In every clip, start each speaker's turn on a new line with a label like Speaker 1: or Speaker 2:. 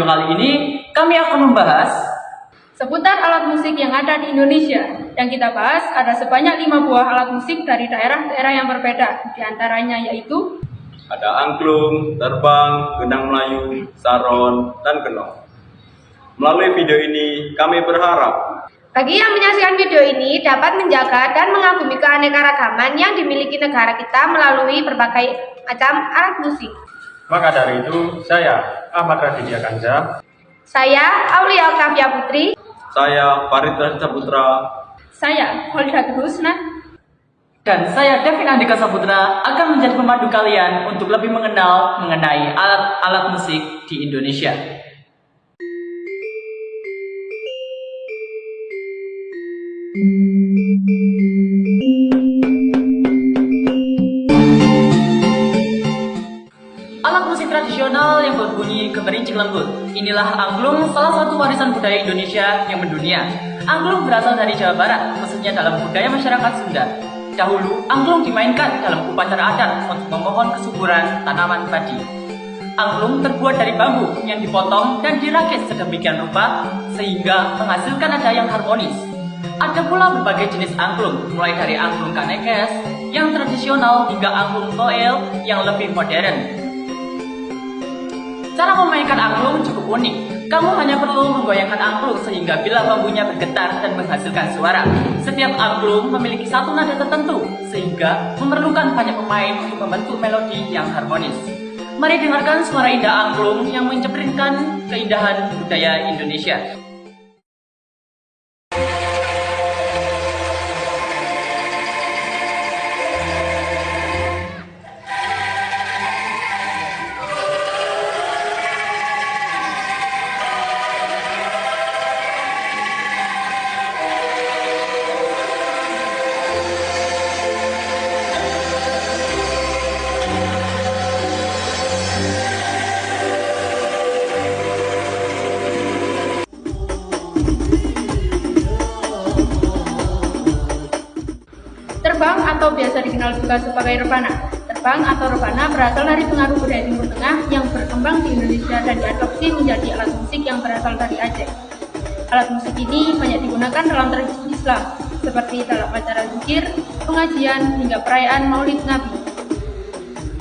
Speaker 1: video kali ini kami akan membahas
Speaker 2: seputar alat musik yang ada di Indonesia. Yang kita bahas ada sebanyak 5 buah alat musik dari daerah-daerah yang berbeda. Di antaranya yaitu
Speaker 3: ada angklung, terbang, gendang Melayu, saron, dan kenong. Melalui video ini kami berharap
Speaker 4: bagi yang menyaksikan video ini dapat menjaga dan mengagumi keanekaragaman yang dimiliki negara kita melalui berbagai macam alat musik.
Speaker 5: Maka dari itu, saya Ahmad Raditya Kanza,
Speaker 4: saya Aulia Oktavia Putri,
Speaker 3: saya Farid Saputra,
Speaker 2: saya Holda Husna,
Speaker 1: dan saya Devin Andika Saputra akan menjadi pemandu kalian untuk lebih mengenal mengenai alat-alat musik di Indonesia. Alat musik tradisional yang berbunyi keberincik lembut. Inilah angklung, salah satu warisan budaya Indonesia yang mendunia. Angklung berasal dari Jawa Barat, khususnya dalam budaya masyarakat Sunda. Dahulu, angklung dimainkan dalam upacara adat untuk memohon kesuburan tanaman padi. Angklung terbuat dari bambu yang dipotong dan dirakit sedemikian rupa sehingga menghasilkan nada yang harmonis. Ada pula berbagai jenis angklung, mulai dari angklung kanekes yang tradisional hingga angklung toel yang lebih modern. Cara memainkan angklung cukup unik. Kamu hanya perlu menggoyangkan angklung sehingga bila bambunya bergetar dan menghasilkan suara. Setiap angklung memiliki satu nada tertentu sehingga memerlukan banyak pemain untuk membentuk melodi yang harmonis. Mari dengarkan suara indah angklung yang mencerminkan keindahan budaya Indonesia.
Speaker 2: terbang atau biasa dikenal juga sebagai rebana. Terbang atau rebana berasal dari pengaruh budaya Timur Tengah yang berkembang di Indonesia dan diadopsi menjadi alat musik yang berasal dari Aceh. Alat musik ini banyak digunakan dalam tradisi Islam, seperti dalam acara zikir, pengajian, hingga perayaan Maulid Nabi.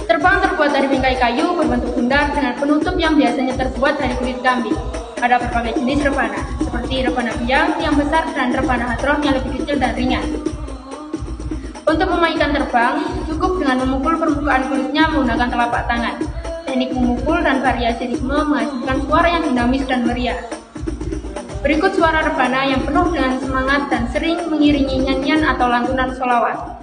Speaker 2: Terbang terbuat dari bingkai kayu berbentuk bundar dengan penutup yang biasanya terbuat dari kulit kambing. Ada berbagai jenis rebana, seperti rebana biang yang besar dan rebana hadroh yang lebih kecil dan ringan. Untuk memainkan terbang, cukup dengan memukul permukaan kulitnya menggunakan telapak tangan. Teknik memukul dan variasi ritme menghasilkan suara yang dinamis dan meriah. Berikut suara rebana yang penuh dengan semangat dan sering mengiringi nyanyian atau lantunan sholawat.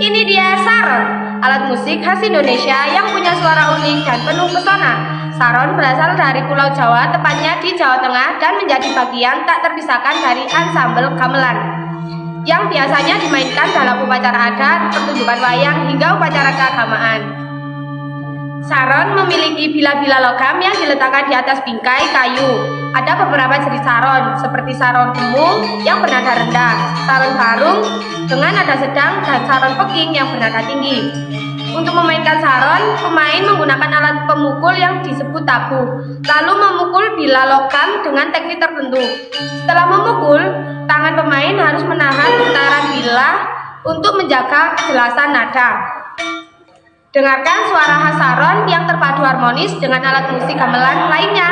Speaker 4: Ini dia saron, alat musik khas Indonesia yang punya suara unik dan penuh pesona. Saron berasal dari Pulau Jawa, tepatnya di Jawa Tengah, dan menjadi bagian tak terpisahkan dari ansambel gamelan yang biasanya dimainkan dalam upacara adat, pertunjukan wayang, hingga upacara keagamaan. Saron memiliki bila-bila logam yang diletakkan di atas bingkai kayu. Ada beberapa jenis saron, seperti saron gemung yang bernada rendah, saron karung dengan nada sedang, dan saron peking yang bernada tinggi. Untuk memainkan saron, pemain menggunakan alat pemukul yang disebut tabuh, lalu memukul bila logam dengan teknik tertentu. Setelah memukul, tangan pemain harus menahan putaran bila untuk menjaga kejelasan nada. Dengarkan suara khas saron yang terpadu harmonis dengan alat musik gamelan lainnya.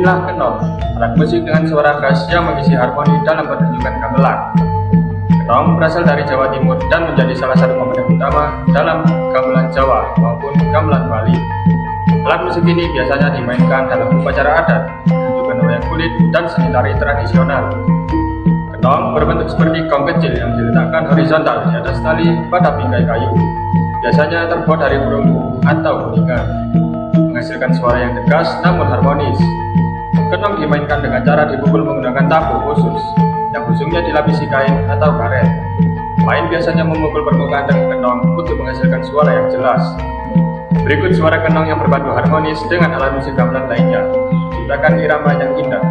Speaker 5: Inilah kenong, alat musik dengan suara khas yang mengisi harmoni dalam pertunjukan gamelan. Kenong berasal dari Jawa Timur dan menjadi salah satu komponen utama dalam gamelan Jawa maupun gamelan Bali. Alat musik ini biasanya dimainkan dalam upacara adat, pertunjukan wayang kulit, dan seni tari tradisional. Kenong berbentuk seperti gong kecil yang diletakkan horizontal di atas tali pada bingkai kayu. Biasanya terbuat dari perunggu atau kuningan, menghasilkan suara yang tegas namun harmonis. Kenong dimainkan dengan cara dipukul menggunakan tabu khusus, yang ujungnya dilapisi kain atau karet. Pemain biasanya memukul permukaan dengan kenong untuk menghasilkan suara yang jelas. Berikut suara kenong yang berpadu harmonis dengan alat musik gamelan lainnya, menciptakan irama yang indah.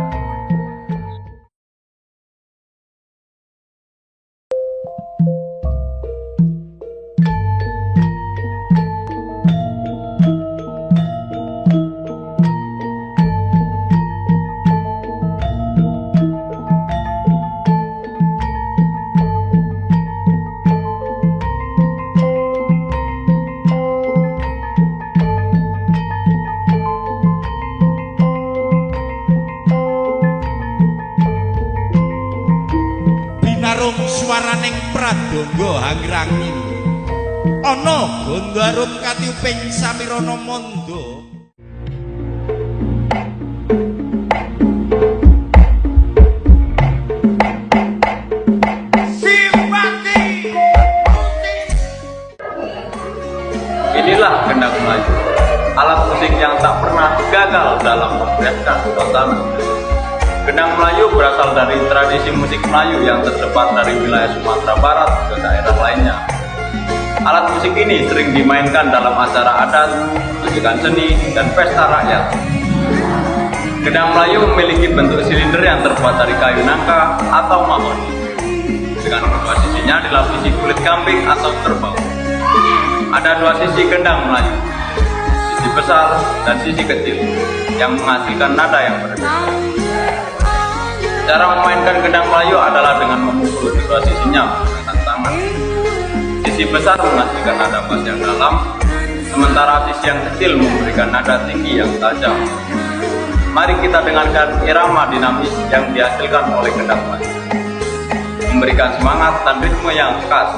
Speaker 6: Binarung swaraning pradonga hangrangin ana gondarum katiuping samirana manda.
Speaker 3: Inilah gendang Melayu, alat musik yang tak pernah gagal dalam memeriahkan suasana. Gendang Melayu berasal dari tradisi musik Melayu yang tersebar dari wilayah Sumatera Barat ke daerah lainnya. Alat musik ini sering dimainkan dalam acara adat, pertunjukan seni, dan pesta rakyat. Gendang Melayu memiliki bentuk silinder yang terbuat dari kayu nangka atau mahoni, dengan kedua sisinya dilapisi kulit kambing atau kerbau. Ada dua sisi gendang Melayu, sisi besar dan sisi kecil, yang menghasilkan nada yang berbeda. Cara memainkan gendang Melayu adalah dengan memukul kedua sisinya menggunakan tangan. Sisi besar menghasilkan nada bass yang dalam, sementara sisi yang kecil memberikan nada tinggi yang tajam. Mari kita dengarkan irama dinamis yang dihasilkan oleh gendang Melayu, memberikan semangat dan ritme yang khas.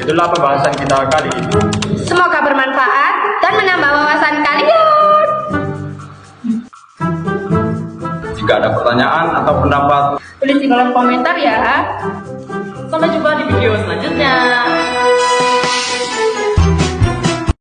Speaker 5: Itulah pembahasan kita kali ini.
Speaker 4: Semoga bermanfaat dan menambah wawasan kalian.
Speaker 3: Jika ada pertanyaan atau pendapat,
Speaker 2: Tulis di kolom komentar ya.
Speaker 1: Sampai jumpa di video selanjutnya.